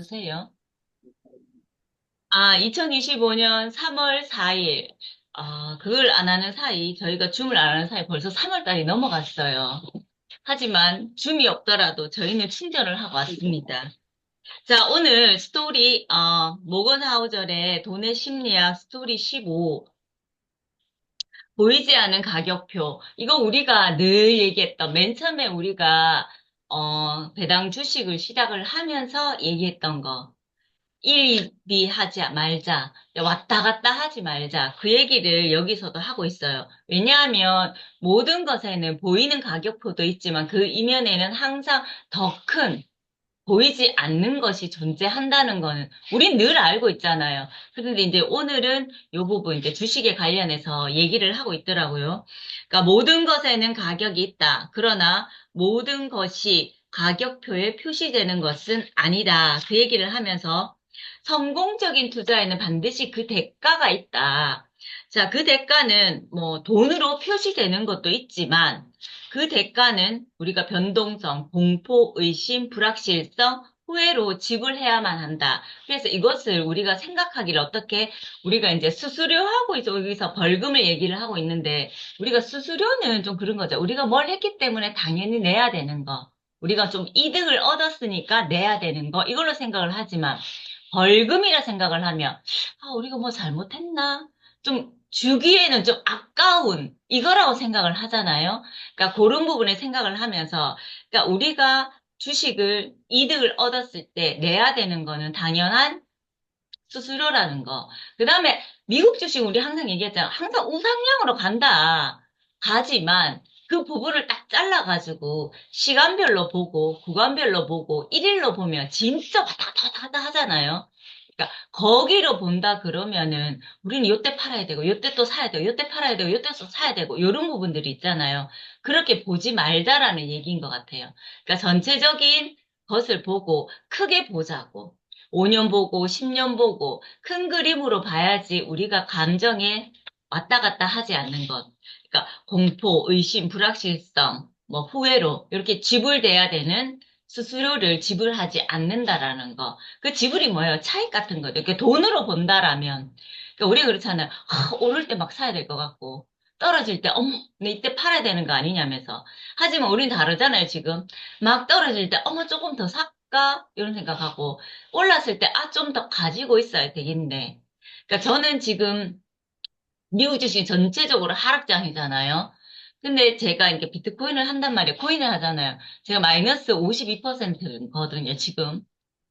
주세요. 2025년 3월 4일. 그걸 안 하는 사이, 저희가 줌을 안 하는 사이 벌써 3월 달이 넘어갔어요. 하지만 줌이 없더라도 저희는 친절을 하고 왔습니다. 자, 오늘 스토리, 모건 하우절의 돈의 심리학 스토리 15. 보이지 않는 가격표. 이거 우리가 늘 얘기했던, 맨 처음에 우리가, 배당 주식을 시작을 하면서 얘기했던 거. 일비 하지 말자. 왔다 갔다 하지 말자. 그 얘기를 여기서도 하고 있어요. 왜냐하면 모든 것에는 보이는 가격표도 있지만 그 이면에는 항상 더 큰, 보이지 않는 것이 존재한다는 거는 우린 늘 알고 있잖아요. 그런데 이제 오늘은 이 부분 이제 주식에 관련해서 얘기를 하고 있더라고요. 그러니까 모든 것에는 가격이 있다. 그러나 모든 것이 가격표에 표시되는 것은 아니다. 그 얘기를 하면서 성공적인 투자에는 반드시 그 대가가 있다. 자, 그 대가는 뭐 돈으로 표시되는 것도 있지만 그 대가는 우리가 변동성, 공포, 의심, 불확실성, 후회로 지불해야만 한다. 그래서 이것을 우리가 생각하기를 어떻게 우리가 이제 수수료하고 이제 여기서 벌금을 얘기를 하고 있는데 우리가 수수료는 좀 그런 거죠. 우리가 뭘 했기 때문에 당연히 내야 되는 거. 우리가 좀 이득을 얻었으니까 내야 되는 거. 이걸로 생각을 하지만 벌금이라 생각을 하면 우리가 뭐 잘못했나? 좀 주기에는 좀 아까운 이거라고 생각을 하잖아요. 그러니까 그런 부분에 생각을 하면서, 그러니까 우리가 주식을 이득을 얻었을 때 내야 되는 거는 당연한 수수료라는 거. 그 다음에 미국 주식 우리 항상 얘기했잖아. 항상 우상향으로 간다. 가지만 그 부분을 딱 잘라가지고 시간별로 보고 구간별로 보고 일일로 보면 진짜 왔다 갔다 왔다 갔다 하잖아요. 그러니까 거기로 본다 그러면은 우리는 요때 팔아야 되고 요때 또 사야 되고 요때 팔아야 되고 요때 또 사야 되고 이런 부분들이 있잖아요. 그렇게 보지 말자라는 얘기인 것 같아요. 그러니까 전체적인 것을 보고 크게 보자고. 5년 보고 10년 보고 큰 그림으로 봐야지 우리가 감정에 왔다 갔다 하지 않는 것. 그러니까 공포, 의심, 불확실성, 뭐 후회로 이렇게 지불돼야 되는 수수료를 지불하지 않는다라는 거. 그 지불이 뭐예요? 차익 같은 거죠. 이렇게 돈으로 본다라면. 그러니까 우리가 그렇잖아요. 오를 때 막 사야 될 것 같고. 떨어질 때, 어머, 내 이때 팔아야 되는 거 아니냐면서. 하지만 우린 다르잖아요, 지금. 막 떨어질 때, 어머, 조금 더 살까? 이런 생각하고. 올랐을 때, 좀 더 가지고 있어야 되겠네. 그러니까 저는 지금 미국 주식 전체적으로 하락장이잖아요. 근데 제가 이렇게 비트코인을 한단 말이에요. 코인을 하잖아요. 제가 마이너스 52%거든요, 지금.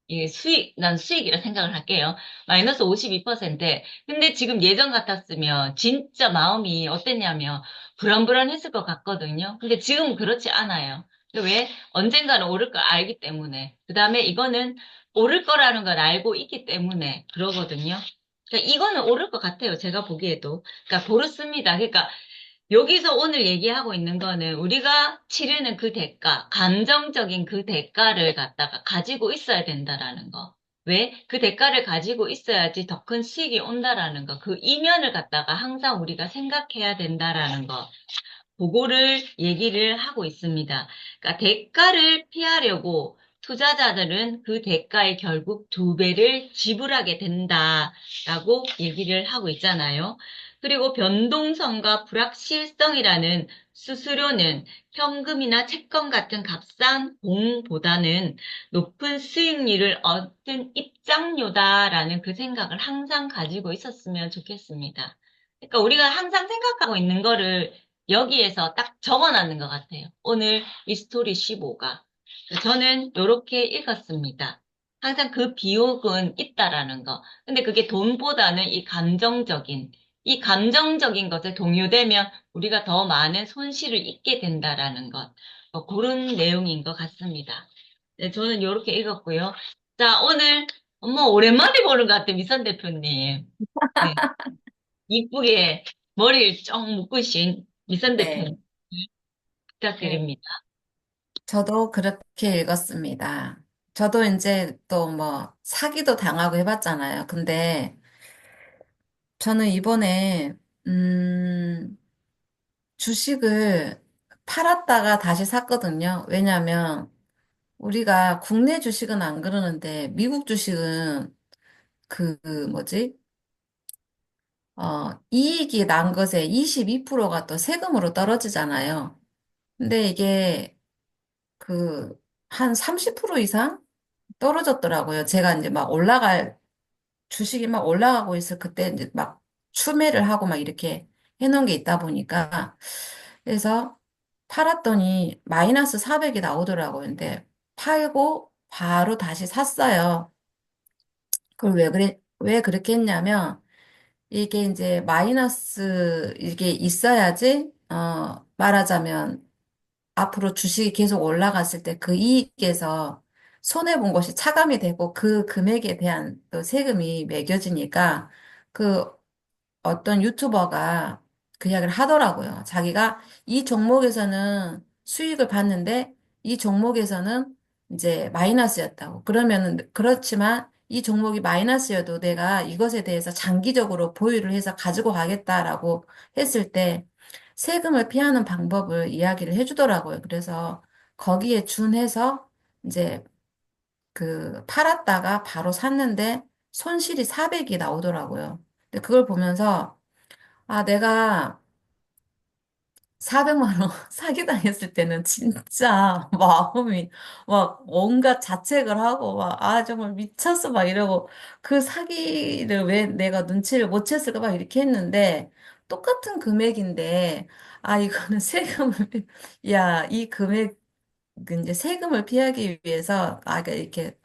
이게 난 수익이라 생각을 할게요. 마이너스 52%. 근데 지금 예전 같았으면 진짜 마음이 어땠냐면 불안불안했을 것 같거든요. 근데 지금 그렇지 않아요. 왜? 언젠가는 오를 걸 알기 때문에. 그 다음에 이거는 오를 거라는 걸 알고 있기 때문에 그러거든요. 그러니까 이거는 오를 것 같아요. 제가 보기에도. 그러니까 그렇습니다. 그러니까 여기서 오늘 얘기하고 있는 거는 우리가 치르는 그 대가, 감정적인 그 대가를 갖다가 가지고 있어야 된다라는 거. 왜? 그 대가를 가지고 있어야지 더 큰 수익이 온다라는 거. 그 이면을 갖다가 항상 우리가 생각해야 된다라는 거. 그거를 얘기를 하고 있습니다. 그러니까 대가를 피하려고 투자자들은 그 대가의 결국 두 배를 지불하게 된다라고 얘기를 하고 있잖아요. 그리고 변동성과 불확실성이라는 수수료는 현금이나 채권 같은 값싼 공보다는 높은 수익률을 얻은 입장료다라는 그 생각을 항상 가지고 있었으면 좋겠습니다. 그러니까 우리가 항상 생각하고 있는 거를 여기에서 딱 적어놨는 것 같아요. 오늘 이 스토리 15가. 저는 이렇게 읽었습니다. 항상 그 비용은 있다라는 거. 근데 그게 돈보다는 이 감정적인 것에 동요되면 우리가 더 많은 손실을 입게 된다라는 것. 뭐 그런 내용인 것 같습니다. 네, 저는 이렇게 읽었고요. 자, 오늘, 오랜만에 보는 것 같아요, 미선 대표님. 네, 이쁘게 머리를 쩍 묶으신 미선 네, 대표님. 네. 부탁드립니다. 저도 그렇게 읽었습니다. 저도 이제 또 뭐 사기도 당하고 해봤잖아요. 근데 저는 이번에 음, 주식을 팔았다가 다시 샀거든요. 왜냐하면 우리가 국내 주식은 안 그러는데 미국 주식은 그 뭐지? 이익이 난 것에 22%가 또 세금으로 떨어지잖아요. 근데 이게 그 한 30% 이상 떨어졌더라고요. 제가 이제 막 주식이 막 올라가고 있을 그때 이제 막 추매를 하고 막 이렇게 해놓은 게 있다 보니까 그래서 팔았더니 마이너스 400이 나오더라고요. 근데 팔고 바로 다시 샀어요. 그걸 왜 그렇게 했냐면 이게 이제 마이너스 이게 있어야지, 말하자면 앞으로 주식이 계속 올라갔을 때 그 이익에서 손해본 것이 차감이 되고 그 금액에 대한 또 세금이 매겨지니까 그 어떤 유튜버가 그 이야기를 하더라고요. 자기가 이 종목에서는 수익을 봤는데 이 종목에서는 이제 마이너스였다고. 그러면은 그렇지만 이 종목이 마이너스여도 내가 이것에 대해서 장기적으로 보유를 해서 가지고 가겠다라고 했을 때 세금을 피하는 방법을 이야기를 해주더라고요. 그래서 거기에 준해서 이제 그 팔았다가 바로 샀는데 손실이 400이 나오더라고요. 근데 그걸 보면서 아, 내가 400만 원 사기당했을 때는 진짜 마음이 막 온갖 자책을 하고 막 아, 정말 미쳤어 막 이러고 그 사기를 왜 내가 눈치를 못 챘을까 막 이렇게 했는데 똑같은 금액인데 아, 이거는 세금을, 야, 이 금액, 이제 세금을 피하기 위해서 아, 그러니까 이렇게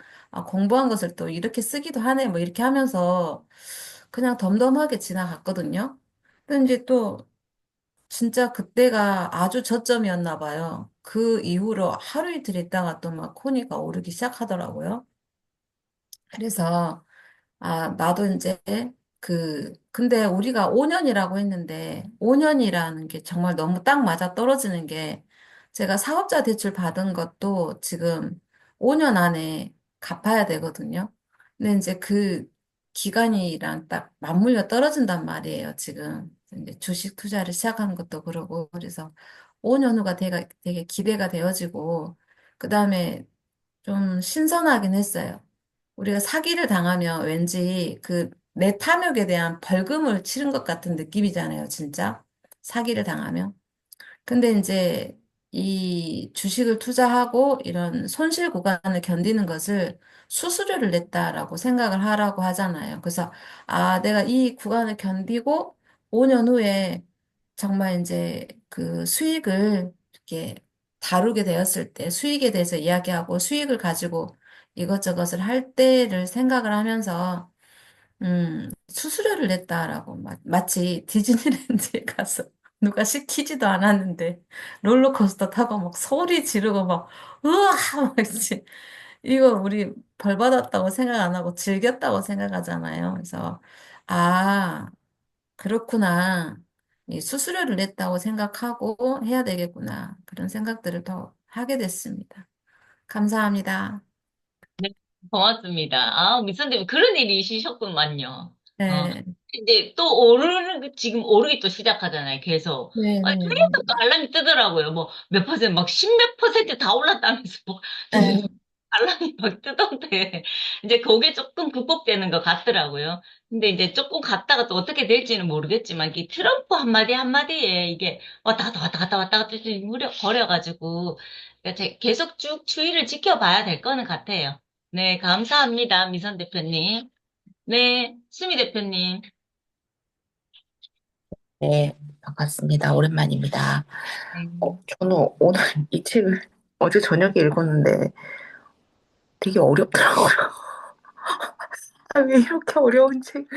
공부한 것을 또 이렇게 쓰기도 하네 뭐 이렇게 하면서 그냥 덤덤하게 지나갔거든요. 근데 이제 또 진짜 그때가 아주 저점이었나 봐요. 그 이후로 하루 이틀 있다가 또 막 코니가 오르기 시작하더라고요. 그래서 나도 이제 근데 우리가 5년이라고 했는데 5년이라는 게 정말 너무 딱 맞아 떨어지는 게 제가 사업자 대출 받은 것도 지금 5년 안에 갚아야 되거든요. 근데 이제 그 기간이랑 딱 맞물려 떨어진단 말이에요, 지금. 이제 주식 투자를 시작한 것도 그러고, 그래서 5년 후가 되게 기대가 되어지고, 그 다음에 좀 신선하긴 했어요. 우리가 사기를 당하면 왠지 그 내 탐욕에 대한 벌금을 치른 것 같은 느낌이잖아요, 진짜. 사기를 당하면. 근데 이제 이 주식을 투자하고 이런 손실 구간을 견디는 것을 수수료를 냈다라고 생각을 하라고 하잖아요. 그래서 내가 이 구간을 견디고 5년 후에 정말 이제 그 수익을 이렇게 다루게 되었을 때 수익에 대해서 이야기하고 수익을 가지고 이것저것을 할 때를 생각을 하면서 수수료를 냈다라고 마치 디즈니랜드에 가서 누가 시키지도 않았는데 롤러코스터 타고 막 소리 지르고 막 으아 막 이제 이거 우리 벌 받았다고 생각 안 하고 즐겼다고 생각하잖아요. 그래서 아 그렇구나. 이 수수료를 냈다고 생각하고 해야 되겠구나. 그런 생각들을 더 하게 됐습니다. 감사합니다. 네, 고맙습니다. 아, 미선님, 그런 일이 있으셨구만요. 어, 네, 이제 또 지금 오르기 또 시작하잖아요, 계속. 네, 네, 계속 또 알람이 뜨더라고요. 뭐, 몇 퍼센트, 막 십몇 퍼센트 다 올랐다면서, 뭐, 네, 알람이 막 뜨던데. 이제 그게 조금 극복되는 것 같더라고요. 근데 이제 조금 갔다가 또 어떻게 될지는 모르겠지만, 이 트럼프 한마디 한마디에 이게 왔다 갔다 버려가지고, 계속 쭉 추이를 지켜봐야 될 거는 같아요. 네, 감사합니다, 미선 대표님. 네, 수미 대표님. 네, 반갑습니다. 오랜만입니다. 네. 저는 오늘 이 책을 어제 저녁에 읽었는데 되게 어렵더라고요. 아, 왜 이렇게 어려운 책을.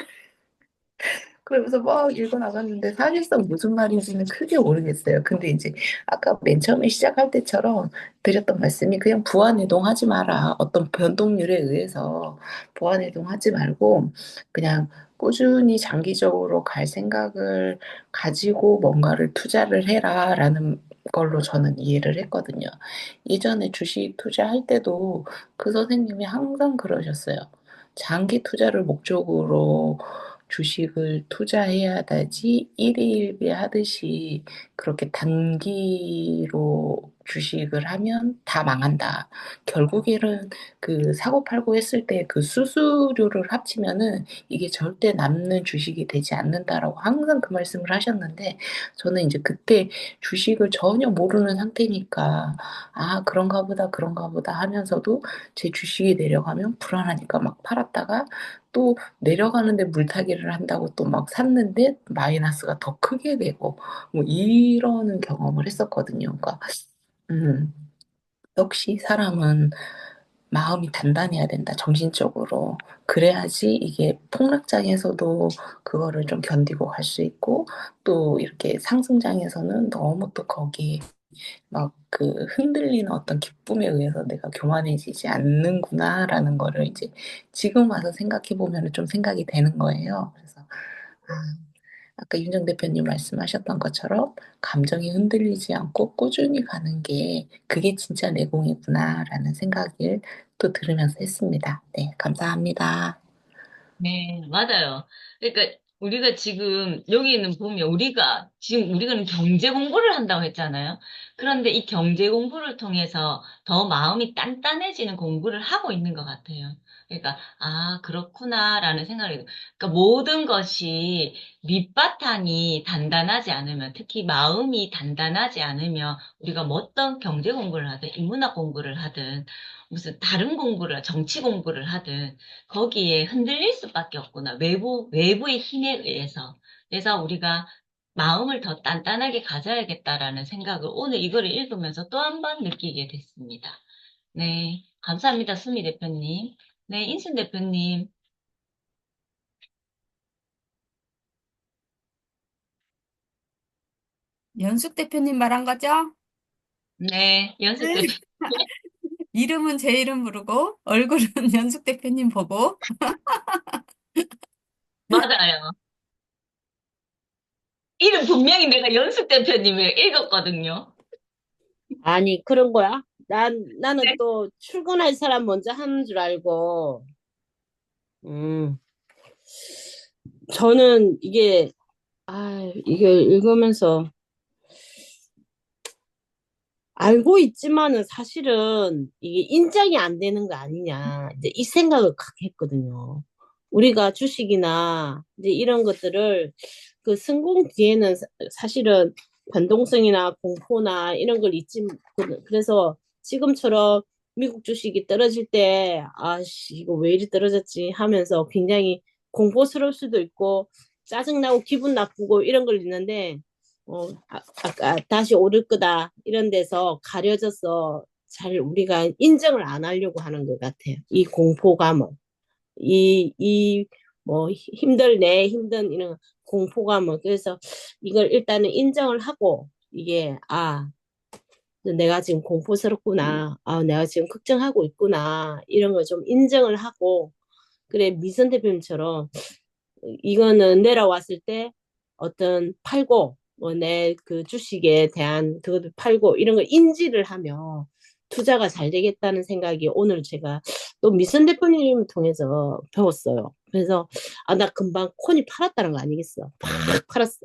그러면서 막 읽어 나갔는데 사실상 무슨 말인지는 크게 모르겠어요. 근데 이제 아까 맨 처음에 시작할 때처럼 드렸던 말씀이 그냥 부안해동하지 마라. 어떤 변동률에 의해서 부안해동하지 말고 그냥 꾸준히 장기적으로 갈 생각을 가지고 뭔가를 투자를 해라라는 걸로 저는 이해를 했거든요. 예전에 주식 투자할 때도 그 선생님이 항상 그러셨어요. 장기 투자를 목적으로 주식을 투자해야 하지 일희일비 하듯이 그렇게 단기로 주식을 하면 다 망한다. 결국에는 그 사고 팔고 했을 때 그 수수료를 합치면은 이게 절대 남는 주식이 되지 않는다라고 항상 그 말씀을 하셨는데 저는 이제 그때 주식을 전혀 모르는 상태니까 아, 그런가 보다, 그런가 보다 하면서도 제 주식이 내려가면 불안하니까 막 팔았다가 또 내려가는데 물타기를 한다고 또 막 샀는데 마이너스가 더 크게 되고 뭐 이러는 경험을 했었거든요. 그러니까 음, 역시 사람은 마음이 단단해야 된다, 정신적으로. 그래야지 이게 폭락장에서도 그거를 좀 견디고 갈 수 있고, 또 이렇게 상승장에서는 너무 또 거기에 막 그 흔들리는 어떤 기쁨에 의해서 내가 교만해지지 않는구나라는 거를 이제 지금 와서 생각해 보면 좀 생각이 되는 거예요. 그래서, 아, 아까 윤정 대표님 말씀하셨던 것처럼 감정이 흔들리지 않고 꾸준히 가는 게 그게 진짜 내공이구나라는 생각을 또 들으면서 했습니다. 네, 감사합니다. 네, 맞아요. 그러니까 우리가 지금 여기는 보면 우리가 지금 우리는 경제 공부를 한다고 했잖아요. 그런데 이 경제 공부를 통해서 더 마음이 단단해지는 공부를 하고 있는 것 같아요. 그러니까 아, 그렇구나라는 생각이 들어요. 그러니까 모든 것이 밑바탕이 단단하지 않으면 특히 마음이 단단하지 않으면 우리가 뭐 어떤 경제 공부를 하든 인문학 공부를 하든 무슨 다른 공부를 정치 공부를 하든 거기에 흔들릴 수밖에 없구나. 외부의 힘에 의해서. 그래서 우리가 마음을 더 단단하게 가져야겠다라는 생각을 오늘 이거를 읽으면서 또 한 번 느끼게 됐습니다. 네. 감사합니다. 수미 대표님. 네. 인순 대표님. 연숙 대표님 말한 거죠? 네. 연습 대표. 이름은 제 이름 부르고 얼굴은 연숙 대표님 보고 맞아요. 이름 분명히 내가 연습 대표님을 읽었거든요. 아니, 그런 거야? 나는 네. 또 출근할 사람 먼저 하는 줄 알고, 음, 저는 이게 읽으면서 알고 있지만은 사실은 이게 인정이 안 되는 거 아니냐. 이제 이 생각을 크게 했거든요. 우리가 주식이나 이제 이런 것들을 그 성공 뒤에는 사실은 변동성이나 공포나 이런 걸 잊지, 그래서 지금처럼 미국 주식이 떨어질 때, 아씨, 이거 왜 이리 떨어졌지 하면서 굉장히 공포스러울 수도 있고, 짜증나고 기분 나쁘고 이런 걸 있는데, 아까 다시 오를 거다 이런 데서 가려져서 잘 우리가 인정을 안 하려고 하는 것 같아요. 이 공포감을 뭐 힘들네 힘든 이런 공포감을 그래서 이걸 일단은 인정을 하고 이게 내가 지금 공포스럽구나 내가 지금 걱정하고 있구나 이런 걸 좀 인정을 하고 그래 미선 대표님처럼 이거는 내려왔을 때 어떤 팔고 내 그 주식에 대한 그것도 팔고 이런 거 인지를 하면 투자가 잘 되겠다는 생각이 오늘 제가 또 미선 대표님 통해서 배웠어요. 그래서 나 금방 코니 팔았다는 거 아니겠어? 팍 팔았어.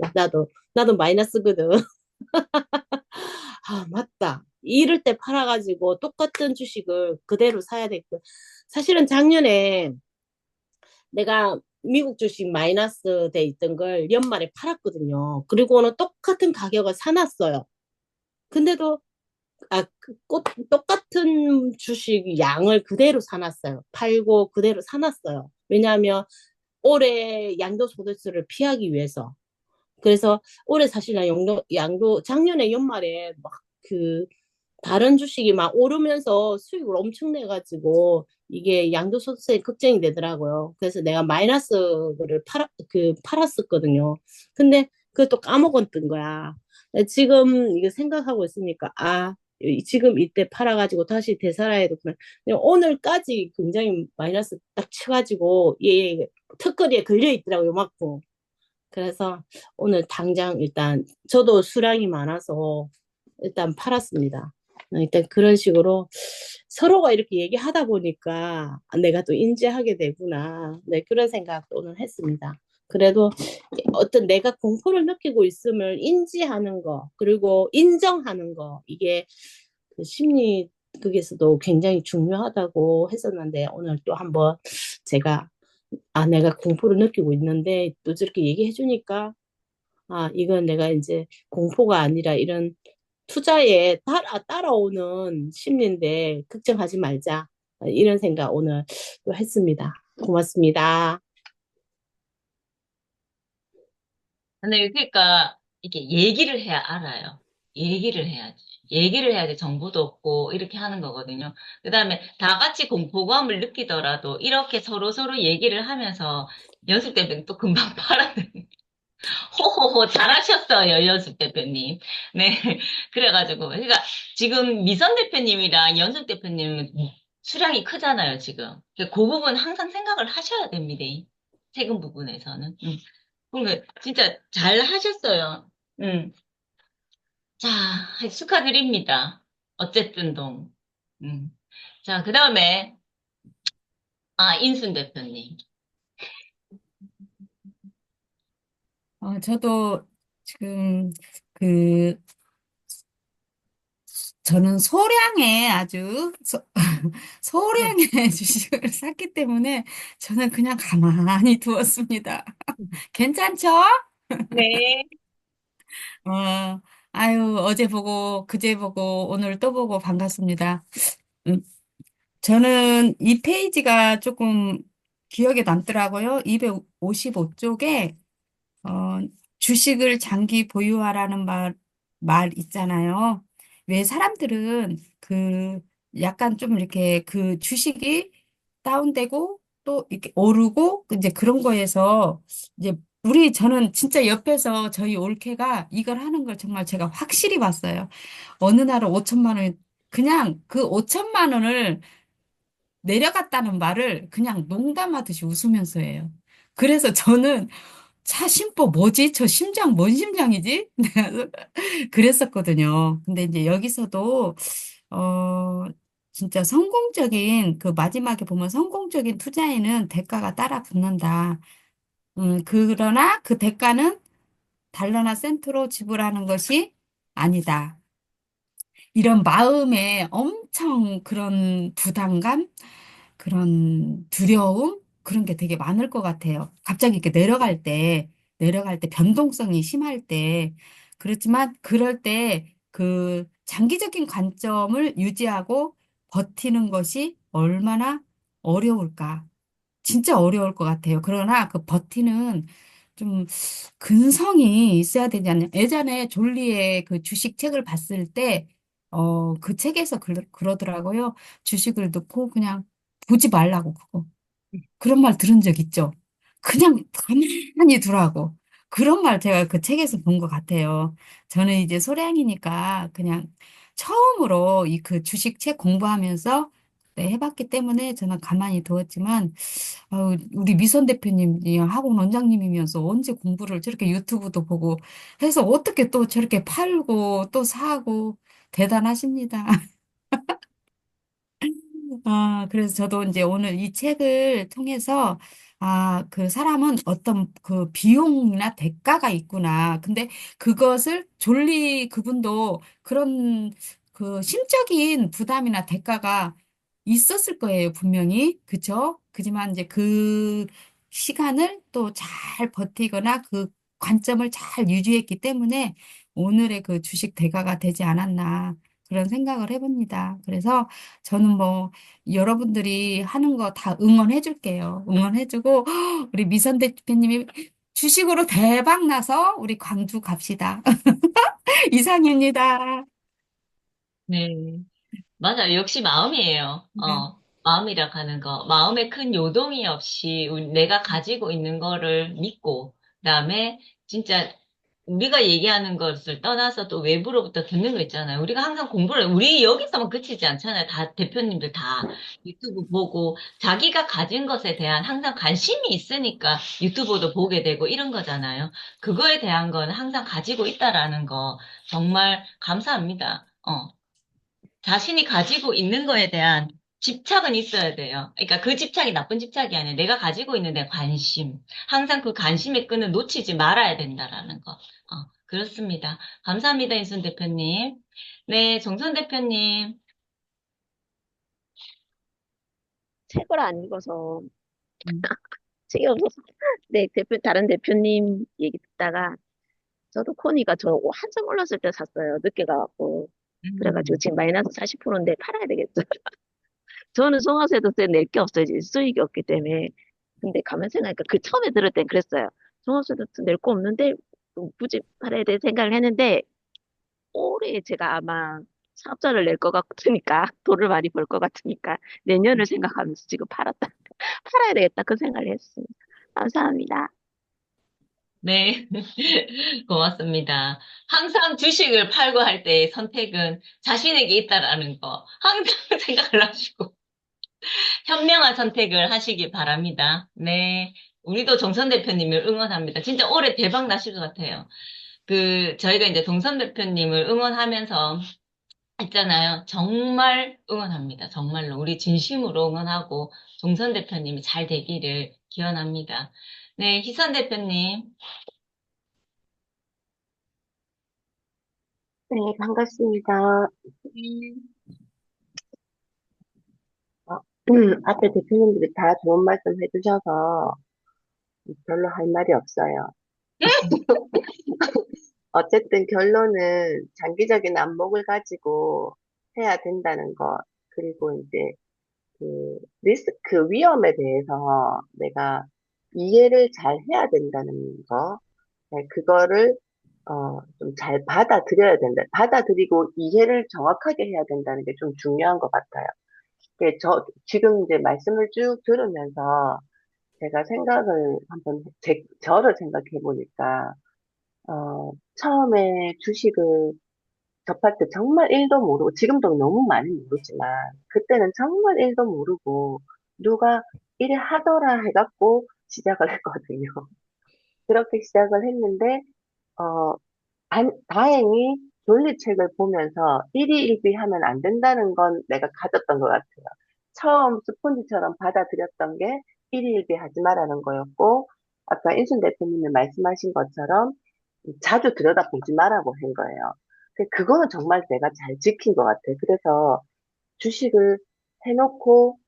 나도 마이너스거든. 맞다. 이럴 때 팔아가지고 똑같은 주식을 그대로 사야 되겠다. 사실은 작년에 내가 미국 주식 마이너스 돼 있던 걸 연말에 팔았거든요. 그리고는 똑같은 가격을 사놨어요. 근데도 똑같은 주식 양을 그대로 사놨어요. 팔고 그대로 사놨어요. 왜냐하면 올해 양도소득세를 피하기 위해서. 그래서 올해 사실 양도 작년에 연말에 막 그 다른 주식이 막 오르면서 수익을 엄청 내가지고 이게 양도소득세 걱정이 되더라고요. 그래서 내가 마이너스를 팔았었거든요. 근데 그것도 까먹었던 거야. 지금 이거 생각하고 있으니까 지금 이때 팔아가지고 다시 되살아야 되구나. 오늘까지 굉장히 마이너스 딱 쳐가지고 얘 턱걸이에 걸려 있더라고요, 맞고. 그래서 오늘 당장 일단 저도 수량이 많아서 일단 팔았습니다. 일단 그런 식으로 서로가 이렇게 얘기하다 보니까 내가 또 인지하게 되구나. 네, 그런 생각도 오늘 했습니다. 그래도 어떤 내가 공포를 느끼고 있음을 인지하는 거, 그리고 인정하는 거, 이게 그 심리 극에서도 굉장히 중요하다고 했었는데 오늘 또 한번 제가 내가 공포를 느끼고 있는데 또 저렇게 얘기해 주니까 이건 내가 이제 공포가 아니라 이런 투자에 따라오는 심리인데 걱정하지 말자. 이런 생각 오늘 또 했습니다. 고맙습니다. 근데 그러니까 이게 얘기를 해야 알아요. 얘기를 해야지. 얘기를 해야지 정보도 없고 이렇게 하는 거거든요. 그다음에 다 같이 공포감을 느끼더라도 이렇게 서로 얘기를 하면서 연습 때문에 또 금방 팔아는 호호호 잘하셨어요, 연습 대표님. 네. 그래가지고 그러니까 지금 미선 대표님이랑 연습 대표님은 수량이 크잖아요, 지금. 그 부분 항상 생각을 하셔야 됩니다. 세금 부분에서는. 그러니까 진짜 잘 하셨어요. 음. 자, 축하드립니다. 어쨌든 동. 음. 자, 그다음에 인순 대표님. 저도 지금 그 저는 소량의 아주 소량의 주식을 샀기 때문에 저는 그냥 가만히 두었습니다. 괜찮죠? 네. 어, 아유, 어제 보고, 그제 보고, 오늘 또 보고 반갑습니다. 음, 저는 이 페이지가 조금 기억에 남더라고요. 255쪽에, 어, 주식을 장기 보유하라는 말 있잖아요. 왜 사람들은 약간 좀 이렇게 그 주식이 다운되고 또 이렇게 오르고 이제 그런 거에서 이제 저는 진짜 옆에서 저희 올케가 이걸 하는 걸 정말 제가 확실히 봤어요. 어느 날은 5천만 원, 그냥 그 5천만 원을 내려갔다는 말을 그냥 농담하듯이 웃으면서 해요. 그래서 저는 차심법 뭐지? 저 심장 뭔 심장이지? 그랬었거든요. 근데 이제 여기서도 어 진짜 성공적인 그 마지막에 보면 성공적인 투자에는 대가가 따라 붙는다. 그러나 그 대가는 달러나 센트로 지불하는 것이 아니다. 이런 마음에 엄청 그런 부담감, 그런 두려움, 그런 게 되게 많을 것 같아요. 갑자기 이렇게 내려갈 때 변동성이 심할 때. 그렇지만 그럴 때 그 장기적인 관점을 유지하고 버티는 것이 얼마나 어려울까. 진짜 어려울 것 같아요. 그러나 그 버티는 좀 근성이 있어야 되지 않냐. 예전에 졸리의 그 주식 책을 봤을 때, 그 책에서 그러더라고요. 주식을 넣고 그냥 보지 말라고, 그거. 그런 말 들은 적 있죠? 그냥 가만히 두라고. 그런 말 제가 그 책에서 본 것 같아요. 저는 이제 소량이니까 그냥 처음으로 이 그 주식 책 공부하면서 네, 해봤기 때문에 저는 가만히 두었지만, 우리 미선 대표님, 이 학원 원장님이면서 언제 공부를 저렇게 유튜브도 보고 해서 어떻게 또 저렇게 팔고 또 사고 대단하십니다. 그래서 저도 이제 오늘 이 책을 통해서, 그 사람은 어떤 그 비용이나 대가가 있구나. 근데 그것을 그분도 그런 그 심적인 부담이나 대가가 있었을 거예요, 분명히. 그쵸? 그지만 이제 그 시간을 또 잘 버티거나 그 관점을 잘 유지했기 때문에 오늘의 그 주식 대가가 되지 않았나. 그런 생각을 해봅니다. 그래서 저는 뭐 여러분들이 하는 거 다 응원해 줄게요. 응원해주고 우리 미선 대표님이 주식으로 대박 나서 우리 광주 갑시다. 이상입니다. 네. 맞아요. 역시 마음이에요. 네. 마음이라 하는 거. 마음에 큰 요동이 없이 내가 가지고 있는 거를 믿고, 그다음에 진짜 우리가 얘기하는 것을 떠나서 또 외부로부터 듣는 거 있잖아요. 우리가 항상 우리 여기서만 그치지 않잖아요. 다 대표님들 다 유튜브 보고 자기가 가진 것에 대한 항상 관심이 있으니까 유튜브도 보게 되고 이런 거잖아요. 그거에 대한 건 항상 가지고 있다라는 거 정말 감사합니다. 자신이 가지고 있는 거에 대한 집착은 있어야 돼요. 그러니까 그 집착이 나쁜 집착이 아니라 내가 가지고 있는 데 관심. 항상 그 관심의 끈을 놓치지 말아야 된다라는 거. 그렇습니다. 감사합니다, 인순 대표님. 네, 정선 대표님. 책을 안 읽어서 음, 책이 없어서 네, 다른 대표님 얘기 듣다가 저도 코니가 저 한참 올랐을 때 샀어요. 늦게 가갖고. 그래가지고 음, 지금 마이너스 40%인데 팔아야 되겠죠. 저는 종합세도세 낼 게 없어요. 이제 수익이 없기 때문에. 근데 가만 생각하니까 그 처음에 들을 땐 그랬어요. 종합세도세 낼 거 없는데 굳이 팔아야 될 생각을 했는데 올해 제가 아마 사업자를 낼 것 같으니까 돈을 많이 벌 것 같으니까 내년을 생각하면서 지금 팔아야 되겠다 그 생각을 했습니다. 감사합니다. 네, 고맙습니다. 항상 주식을 팔고 할 때의 선택은 자신에게 있다라는 거 항상 생각을 하시고 현명한 선택을 하시기 바랍니다. 네, 우리도 정선 대표님을 응원합니다. 진짜 올해 대박 나실 것 같아요. 저희가 이제 동선 대표님을 응원하면서 있잖아요. 정말 응원합니다. 정말로. 우리 진심으로 응원하고 정선 대표님이 잘 되기를 기원합니다. 네, 희선 대표님. 네, 반갑습니다. 음, 어, 앞에 대표님들이 다 좋은 말씀 해주셔서 별로 할 말이 없어요. 어쨌든 결론은 장기적인 안목을 가지고 해야 된다는 것, 그리고 이제 그 리스크, 위험에 대해서 내가 이해를 잘 해야 된다는 거, 네, 그거를 좀 잘 받아들여야 된다. 받아들이고 이해를 정확하게 해야 된다는 게 좀 중요한 것 같아요. 지금 이제 말씀을 쭉 들으면서 제가 생각을 저를 생각해 보니까, 처음에 주식을 접할 때 정말 1도 모르고, 지금도 너무 많이 모르지만, 그때는 정말 1도 모르고, 누가 이래 하더라 해갖고 시작을 했거든요. 그렇게 시작을 했는데, 어, 다행히 논리책을 보면서 일희일비 하면 안 된다는 건 내가 가졌던 것 같아요. 처음 스폰지처럼 받아들였던 게 일희일비 하지 말라는 거였고, 아까 인순 대표님이 말씀하신 것처럼 자주 들여다보지 말라고 한 거예요. 그거는 정말 내가 잘 지킨 것 같아요. 그래서 주식을 해놓고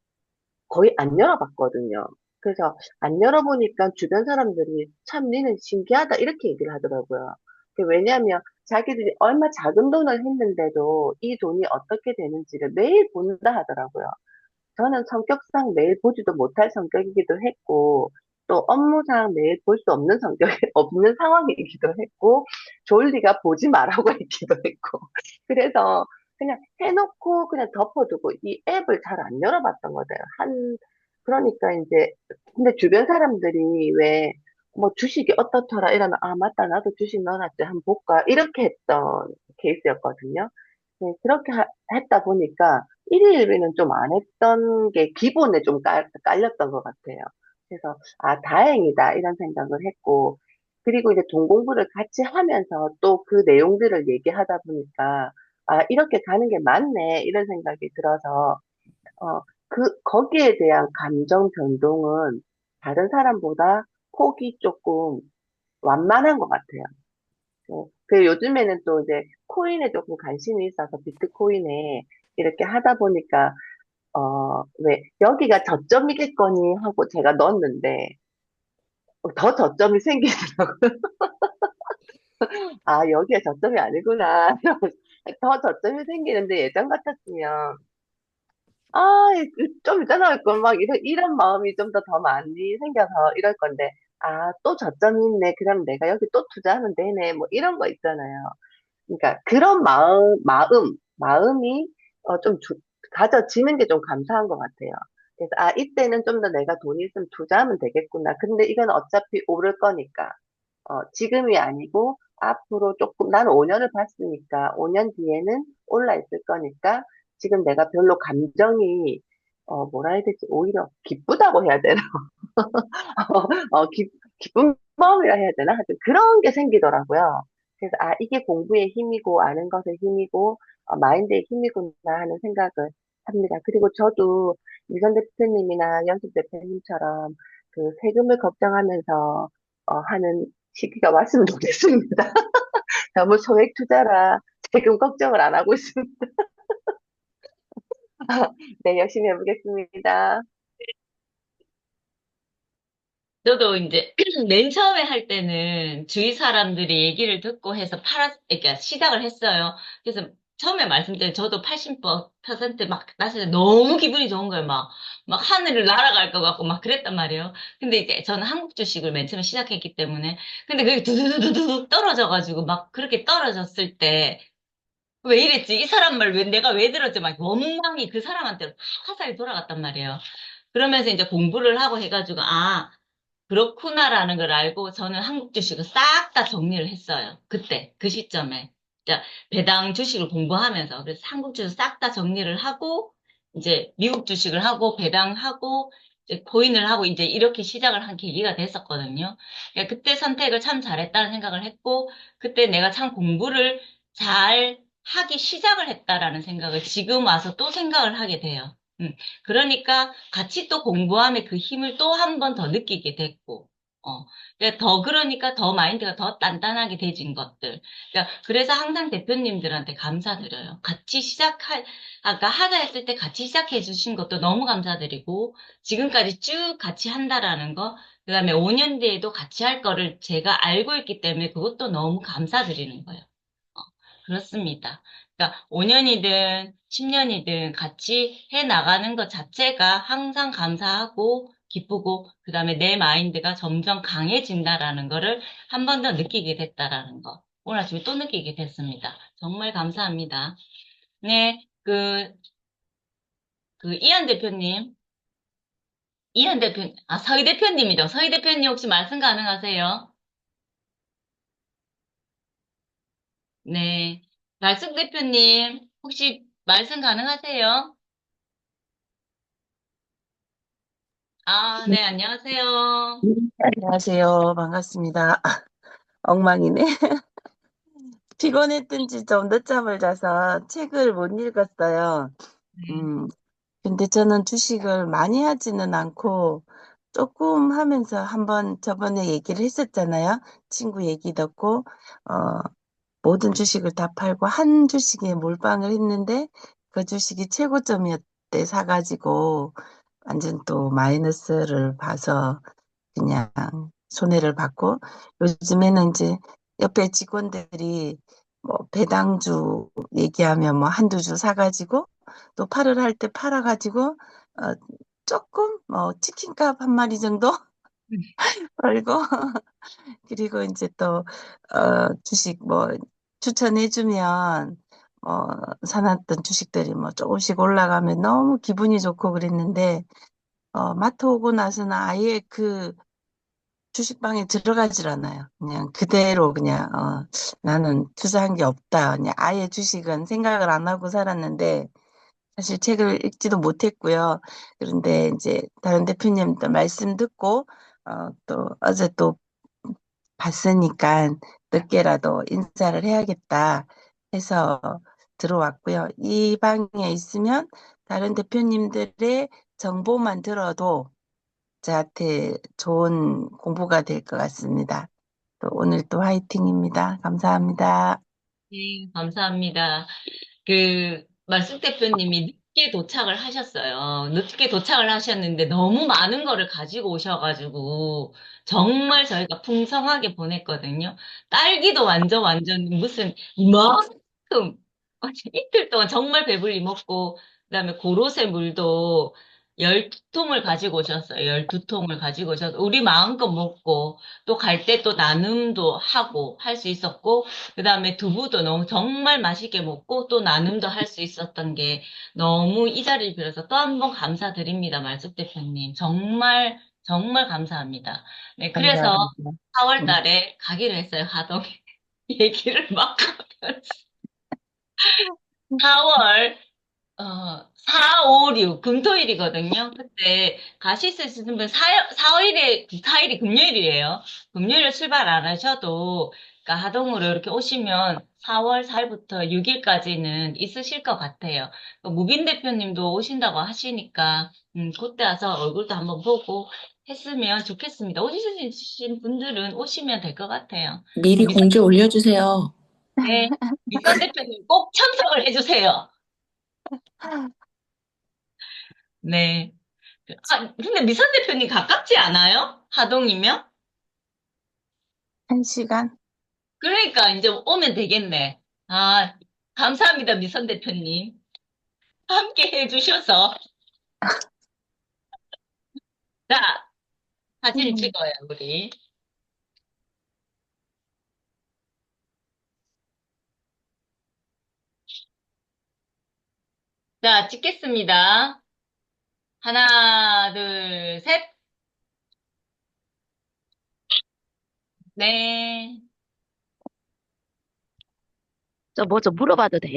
거의 안 열어봤거든요. 그래서 안 열어보니까 주변 사람들이 참 니는 신기하다 이렇게 얘기를 하더라고요. 왜냐하면 자기들이 얼마 작은 돈을 했는데도 이 돈이 어떻게 되는지를 매일 본다 하더라고요. 저는 성격상 매일 보지도 못할 성격이기도 했고, 또 업무상 매일 볼 수 없는 성격이, 없는 상황이기도 했고, 졸리가 보지 말라고 했기도 했고. 그래서 그냥 해놓고 그냥 덮어두고 이 앱을 잘 안 열어봤던 거예요. 그러니까 이제, 근데 주변 사람들이 왜, 뭐 주식이 어떻더라 이러면, 아, 맞다. 나도 주식 넣어놨지. 한번 볼까. 이렇게 했던 케이스였거든요. 네, 그렇게 했다 보니까 일일비는 좀 안 했던 게 기본에 좀 깔렸던 것 같아요. 그래서 아 다행이다 이런 생각을 했고 그리고 이제 돈 공부를 같이 하면서 또 그 내용들을 얘기하다 보니까 아 이렇게 가는 게 맞네 이런 생각이 들어서 거기에 대한 감정 변동은 다른 사람보다 폭이 조금 완만한 것 같아요. 요즘에는 또 이제 코인에 조금 관심이 있어서 비트코인에 이렇게 하다 보니까, 왜, 여기가 저점이겠거니 하고 제가 넣었는데, 더 저점이 생기더라고요. 아, 여기가 저점이 아니구나. 더 저점이 생기는데 예전 같았으면, 아, 좀 있잖아, 막 이런 마음이 좀 더 많이 생겨서 이럴 건데, 아, 또 저점이 있네. 그럼 내가 여기 또 투자하면 되네. 뭐 이런 거 있잖아요. 그러니까 그런 마음이 좀 가져지는 게 좀 감사한 것 같아요. 그래서 아, 이때는 좀 더 내가 돈이 있으면 투자하면 되겠구나. 근데 이건 어차피 오를 거니까. 지금이 아니고 앞으로 조금, 나는 5년을 봤으니까 5년 뒤에는 올라 있을 거니까 지금 내가 별로 감정이, 뭐라 해야 되지? 오히려 기쁘다고 해야 되나? 기쁜 마음이라 해야 되나? 하여튼 그런 게 생기더라고요. 그래서, 아, 이게 공부의 힘이고, 아는 것의 힘이고, 마인드의 힘이구나 하는 생각을 합니다. 그리고 저도 유선 대표님이나 연수 대표님처럼 그 세금을 걱정하면서, 하는 시기가 왔으면 좋겠습니다. 너무 소액 투자라 지금 걱정을 안 하고 있습니다. 네, 열심히 해보겠습니다. 저도 이제 맨 처음에 할 때는 주위 사람들이 얘기를 듣고 해서 그러니까 시작을 했어요. 그래서 처음에 말씀드린 저도 80%막 났을 때 너무 기분이 좋은 거예요. 막 하늘을 날아갈 것 같고 막 그랬단 말이에요. 근데 이제 저는 한국 주식을 맨 처음에 시작했기 때문에 근데 그게 두두두두두 떨어져가지고 막 그렇게 떨어졌을 때 왜 이랬지? 이 사람 말 왜 내가 왜 들었지? 막 원망이 그 사람한테로 다 화살이 돌아갔단 말이에요. 그러면서 이제 공부를 하고 해가지고 그렇구나라는 걸 알고 저는 한국 주식을 싹 다 정리를 했어요. 그때, 그 시점에. 자, 배당 주식을 공부하면서. 그래서 한국 주식 싹 다 정리를 하고, 이제 미국 주식을 하고, 배당하고, 이제 코인을 하고, 이제 이렇게 시작을 한 계기가 됐었거든요. 그러니까 그때 선택을 참 잘했다는 생각을 했고, 그때 내가 참 공부를 잘 하기 시작을 했다라는 생각을 지금 와서 또 생각을 하게 돼요. 그러니까 같이 또 공부함에 그 힘을 또 한 번 더 느끼게 됐고, 그러니까 더 마인드가 더 단단하게 되진 것들. 그래서 항상 대표님들한테 감사드려요. 아까 하자 했을 때 같이 시작해 주신 것도 너무 감사드리고, 지금까지 쭉 같이 한다라는 거, 그 다음에 5년 뒤에도 같이 할 거를 제가 알고 있기 때문에 그것도 너무 감사드리는 거예요. 어, 그렇습니다. 그러니까 5년이든 10년이든 같이 해 나가는 것 자체가 항상 감사하고 기쁘고 그다음에 내 마인드가 점점 강해진다라는 거를 한 번 더 느끼게 됐다라는 거. 오늘 아침에 또 느끼게 됐습니다. 정말 감사합니다. 네, 이한 대표님, 서희 대표님이죠. 서희 대표님 혹시 말씀 가능하세요? 네. 말씀 대표님, 혹시 말씀 가능하세요? 네, 안녕하세요. 안녕하세요. 반갑습니다. 엉망이네. 피곤했든지 좀 늦잠을 자서 책을 못 읽었어요. 네. 음, 근데 저는 주식을 많이 하지는 않고 조금 하면서 한번 저번에 얘기를 했었잖아요. 친구 얘기 듣고, 어, 모든 주식을 다 팔고 한 주식에 몰빵을 했는데 그 주식이 최고점이었대 사가지고 완전 또 마이너스를 봐서 그냥 손해를 받고 요즘에는 이제 옆에 직원들이 뭐 배당주 얘기하면 뭐 한두 주 사가지고 또 팔을 할 때 팔아가지고 조금 뭐 치킨값 한 마리 정도 벌고 그리고 이제 또 주식 뭐 추천해주면 뭐 사놨던 주식들이 뭐 조금씩 올라가면 너무 기분이 좋고 그랬는데 마트 오고 나서는 아예 그 주식방에 들어가질 않아요. 그냥 그대로 그냥 나는 투자한 게 없다. 그냥 아예 주식은 생각을 안 하고 살았는데 사실 책을 읽지도 못했고요. 그런데 이제 다른 대표님들 말씀 듣고 또 어제 또 봤으니까 늦게라도 인사를 해야겠다 해서 들어왔고요. 이 방에 있으면 다른 대표님들의 정보만 들어도 저한테 좋은 공부가 될 것 같습니다. 또 오늘 또 화이팅입니다. 감사합니다. 네, 감사합니다. 말숙 대표님이 늦게 도착을 하셨어요. 늦게 도착을 하셨는데 너무 많은 거를 가지고 오셔가지고 정말 저희가 풍성하게 보냈거든요. 딸기도 완전 무슨 이만큼 이틀 동안 정말 배불리 먹고 그다음에 고로쇠 물도 12통을 가지고 오셨어요. 12통을 가지고 오셔서 우리 마음껏 먹고 또 갈 때 또 나눔도 하고 할 수 있었고 그다음에 두부도 너무 정말 맛있게 먹고 또 나눔도 할 수 있었던 게 너무 이 자리를 빌어서 또 한 번 감사드립니다. 말숙 대표님. 정말 정말 감사합니다. 네, 그래서 감사합니다. 4월 음. 달에 가기로 했어요. 하동에. 얘기를 막 하면서 4월 4, 5, 6 금토일이거든요. 그때 가실 수 있으신 분 4일이 금요일이에요. 금요일에 출발 안 하셔도 그러니까 하동으로 이렇게 오시면 4월 4일부터 6일까지는 있으실 것 같아요. 무빈 대표님도 오신다고 하시니까 그때 와서 얼굴도 한번 보고 했으면 좋겠습니다. 오시신 분들은 오시면 될 것 같아요. 미리 미사 공지 올려주세요. 네, 미선 대표님 꼭 참석을 해주세요. 네. 근데 미선 대표님 가깝지 않아요? 하동이면? 1시간? 그러니까 이제 오면 되겠네. 아, 감사합니다, 미선 대표님. 함께 해주셔서. 자, 사진 음. 찍어요, 우리. 자, 찍겠습니다. 하나, 둘, 셋. 네. 저 뭐 좀 물어봐도 돼요?